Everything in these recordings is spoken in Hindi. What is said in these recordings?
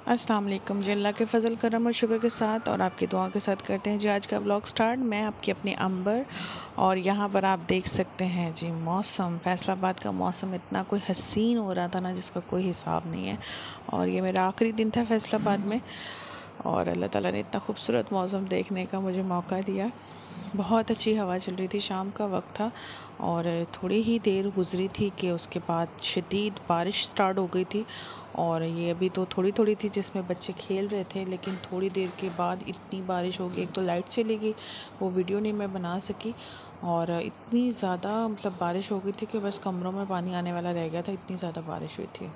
अस्सलाम वालेकुम जी। अल्लाह के फ़ज़ल करम और शुक्र के साथ और आपकी दुआ के साथ करते हैं जी आज का व्लॉग स्टार्ट। मैं आपकी अपनी अंबर और यहाँ पर आप देख सकते हैं जी मौसम, फैसलाबाद का मौसम इतना कोई हसीन हो रहा था ना जिसका कोई हिसाब नहीं है। और ये मेरा आखिरी दिन था फैसलाबाद में और अल्लाह ताला ने इतना खूबसूरत मौसम देखने का मुझे मौका दिया। बहुत अच्छी हवा चल रही थी, शाम का वक्त था और थोड़ी ही देर गुजरी थी कि उसके बाद शदीद बारिश स्टार्ट हो गई थी। और ये अभी तो थोड़ी थोड़ी थी जिसमें बच्चे खेल रहे थे, लेकिन थोड़ी देर के बाद इतनी बारिश हो गई। एक तो लाइट चली गई, वो वीडियो नहीं मैं बना सकी। और इतनी ज़्यादा मतलब बारिश हो गई थी कि बस कमरों में पानी आने वाला रह गया था, इतनी ज़्यादा बारिश हुई थी।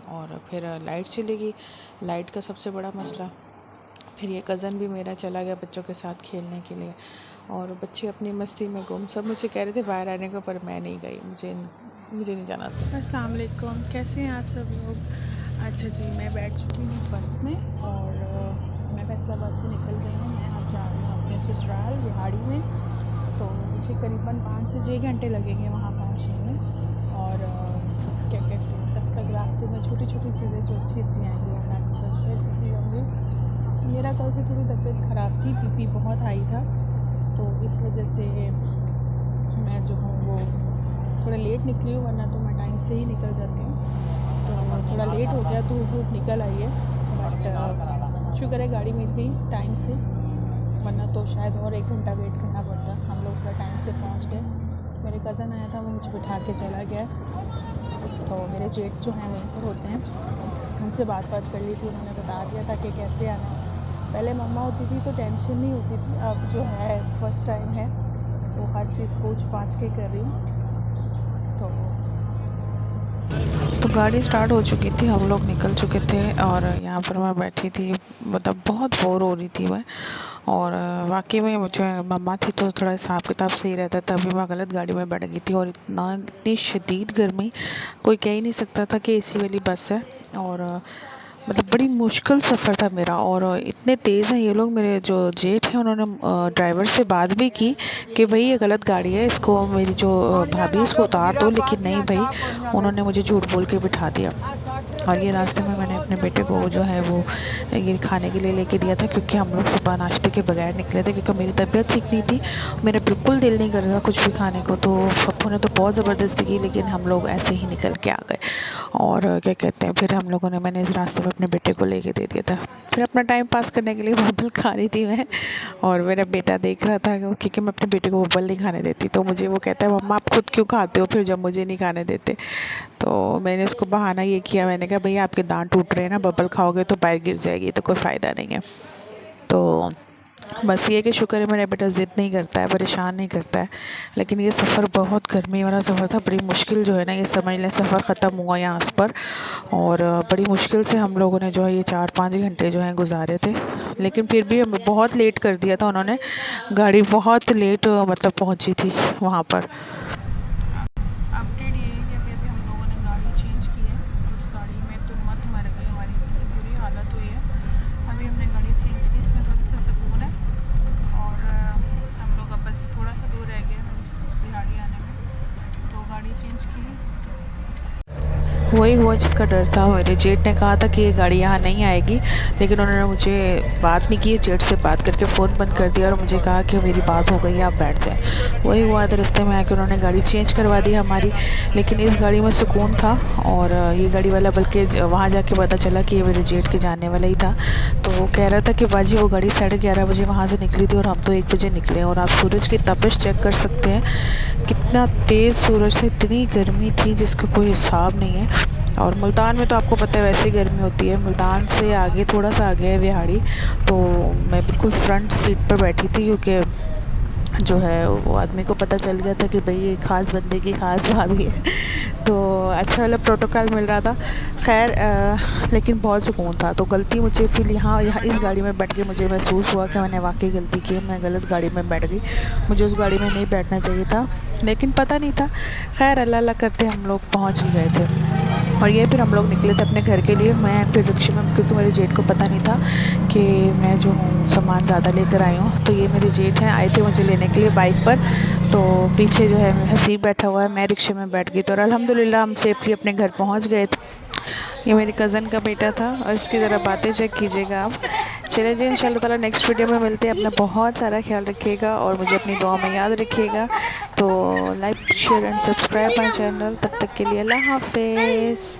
और फिर लाइट चली गई, लाइट का सबसे बड़ा मसला। फिर ये कज़न भी मेरा चला गया बच्चों के साथ खेलने के लिए और बच्चे अपनी मस्ती में गुम। सब मुझे कह रहे थे बाहर आने को, पर मैं नहीं गई, मुझे नहीं जाना था। अस्सलाम वालेकुम, कैसे हैं आप सब लोग। अच्छा जी, मैं बैठ चुकी हूँ बस में और मैं फैसलाबाद से निकल गई हूँ। मैं अब जा रही हूँ अपने ससुराल बिहाड़ी में। तो मुझे करीबन 5 से 6 घंटे लगेंगे वहाँ पहुँचने में। और क्या कहते हैं, तब तक रास्ते में छोटी छोटी चीज़ें जो अच्छी अच्छी आएंगी और मैं फ्रस्ट्रेट होती रहूँगी। मेरा कल से थोड़ी तबीयत ख़राब थी, बीपी बहुत हाई था, तो इस वजह से मैं जो हूँ वो थोड़ा लेट निकली हूँ, वरना तो मैं टाइम से ही निकल जाती हूँ। तो थोड़ा लेट हो गया, धूप निकल आई है, बट शुक्र है गाड़ी मिल गई टाइम से, वरना तो शायद और 1 घंटा वेट करना पड़ता। हम लोग थोड़ा टाइम से पहुँच गए। मेरे कज़न आया था, वो मुझे बिठा के चला गया। तो मेरे जेठ जो हैं वहीं पर होते हैं, उनसे बात कर ली थी, उन्होंने बता दिया था कि कैसे आना है। पहले मम्मा होती थी तो टेंशन नहीं होती थी, अब जो है फर्स्ट टाइम है तो हर चीज़ पूछ पाछ के कर रही हूँ। तो गाड़ी स्टार्ट हो चुकी थी, हम लोग निकल चुके थे और यहाँ पर मैं बैठी थी, मतलब बहुत बोर हो रही थी मैं। और वाकई में मुझे मम्मा थी तो थोड़ा हिसाब किताब सही रहता, तभी मैं गलत गाड़ी में बैठ गई थी। और इतनी शदीद गर्मी, कोई कह ही नहीं सकता था कि एसी वाली बस है। और मतलब बड़ी मुश्किल सफ़र था मेरा। और इतने तेज़ हैं ये लोग, मेरे जो जेठ हैं उन्होंने ड्राइवर से बात भी की कि भाई ये गलत गाड़ी है, इसको मेरी जो भाभी है इसको उतार दो, लेकिन नहीं भाई, उन्होंने मुझे झूठ बोल के बिठा दिया। और ये रास्ते में मैंने अपने बेटे को जो है वो ये खाने के लिए लेके दिया था, क्योंकि हम लोग सुबह नाश्ते के बगैर निकले थे, क्योंकि मेरी तबीयत ठीक नहीं थी, मेरा बिल्कुल दिल नहीं कर रहा था कुछ भी खाने को। तो पप्पू ने तो बहुत ज़बरदस्ती की, लेकिन हम लोग ऐसे ही निकल के आ गए। और क्या कहते हैं, फिर हम लोगों ने, मैंने इस रास्ते में अपने बेटे को लेके दे दिया था। फिर अपना टाइम पास करने के लिए बबल खा रही थी मैं, और मेरा बेटा देख रहा था, क्योंकि मैं अपने बेटे को बबल नहीं खाने देती। तो मुझे वो कहता है मम्मा आप खुद क्यों खाते हो फिर जब मुझे नहीं खाने देते। तो मैंने उसको बहाना ये किया, मैंने कहा भैया आपके दांत टूट रहे हैं ना, बबल खाओगे तो पैर गिर जाएगी, तो कोई फ़ायदा नहीं है। तो बस ये कि शुक्र है मेरा बेटा ज़िद नहीं करता है, परेशान नहीं करता है। लेकिन ये सफ़र बहुत गर्मी वाला सफ़र था, बड़ी मुश्किल जो है ना, ये समझ लें सफ़र ख़त्म हुआ यहाँ पर। और बड़ी मुश्किल से हम लोगों ने जो है ये 4-5 घंटे जो हैं गुजारे थे। लेकिन फिर भी हमें बहुत लेट कर दिया था उन्होंने, गाड़ी बहुत लेट मतलब पहुँची थी वहाँ पर। अपडेट ये है कि अभी हम लोगों ने गाड़ी चेंज की है। उस गाड़ी में तो मत मर गई, हमारी इतनी बुरी हालत हुई है। अभी हमने गाड़ी चेंज की, इसमें थोड़ा सा सुकून है। और हम लोग अब बस थोड़ा सा दूर रह गए उस बिहाड़ी आने में, तो गाड़ी चेंज की। वही हुआ जिसका डर था। मेरे जेठ ने कहा था कि ये गाड़ी यहाँ नहीं आएगी, लेकिन उन्होंने मुझे बात नहीं की, जेठ से बात करके फ़ोन बंद कर दिया और मुझे कहा कि मेरी बात हो गई है, आप बैठ जाएं। वही हुआ, तो रास्ते में आके उन्होंने गाड़ी चेंज करवा दी हमारी। लेकिन इस गाड़ी में सुकून था। और ये गाड़ी वाला, बल्कि वहाँ जाके पता चला कि ये मेरे जेठ के जानने वाला ही था। तो वो कह रहा था कि बाजी वो गाड़ी 11:30 बजे वहाँ से निकली थी और हम तो 1 बजे निकले। और आप सूरज की तपिश चेक कर सकते हैं, कितना तेज़ सूरज था, इतनी गर्मी थी जिसका कोई हिसाब नहीं है। और मुल्तान में तो आपको पता है वैसे ही गर्मी होती है। मुल्तान से आगे, थोड़ा सा आगे है बिहाड़ी। तो मैं बिल्कुल फ्रंट सीट पर बैठी थी, क्योंकि जो है वो आदमी को पता चल गया था कि भाई ये ख़ास बंदे की ख़ास भाभी है। तो अच्छा वाला प्रोटोकॉल मिल रहा था। खैर लेकिन बहुत सुकून था। तो गलती मुझे फिर यहाँ यहाँ इस गाड़ी में बैठ के मुझे महसूस हुआ कि मैंने वाकई गलती की, मैं गलत गाड़ी में बैठ गई, मुझे उस गाड़ी में नहीं बैठना चाहिए था, लेकिन पता नहीं था। खैर अल्लाह अल्लाह करते हम लोग पहुँच ही गए थे। और ये फिर हम लोग निकले थे अपने घर के लिए। मैं फिर रिक्शे में, क्योंकि मेरे जेठ को पता नहीं था कि मैं जो हूँ सामान ज़्यादा लेकर आई हूँ। तो ये मेरे जेठ हैं, आए थे मुझे लेने के लिए बाइक पर। तो पीछे जो है हसीब बैठा हुआ है, मैं रिक्शे में बैठ गई। तो और अल्हम्दुलिल्लाह हम सेफली अपने घर पहुँच गए थे। ये मेरी कज़न का बेटा था और इसकी ज़रा बातें चेक कीजिएगा आप। चलिए जी, इंशाल्लाह ताला नेक्स्ट वीडियो में मिलते हैं। अपना बहुत सारा ख्याल रखिएगा और मुझे अपनी दुआ में याद रखिएगा। तो like share and subscribe my channel. तब तक के लिए अल्लाह हाफिज़।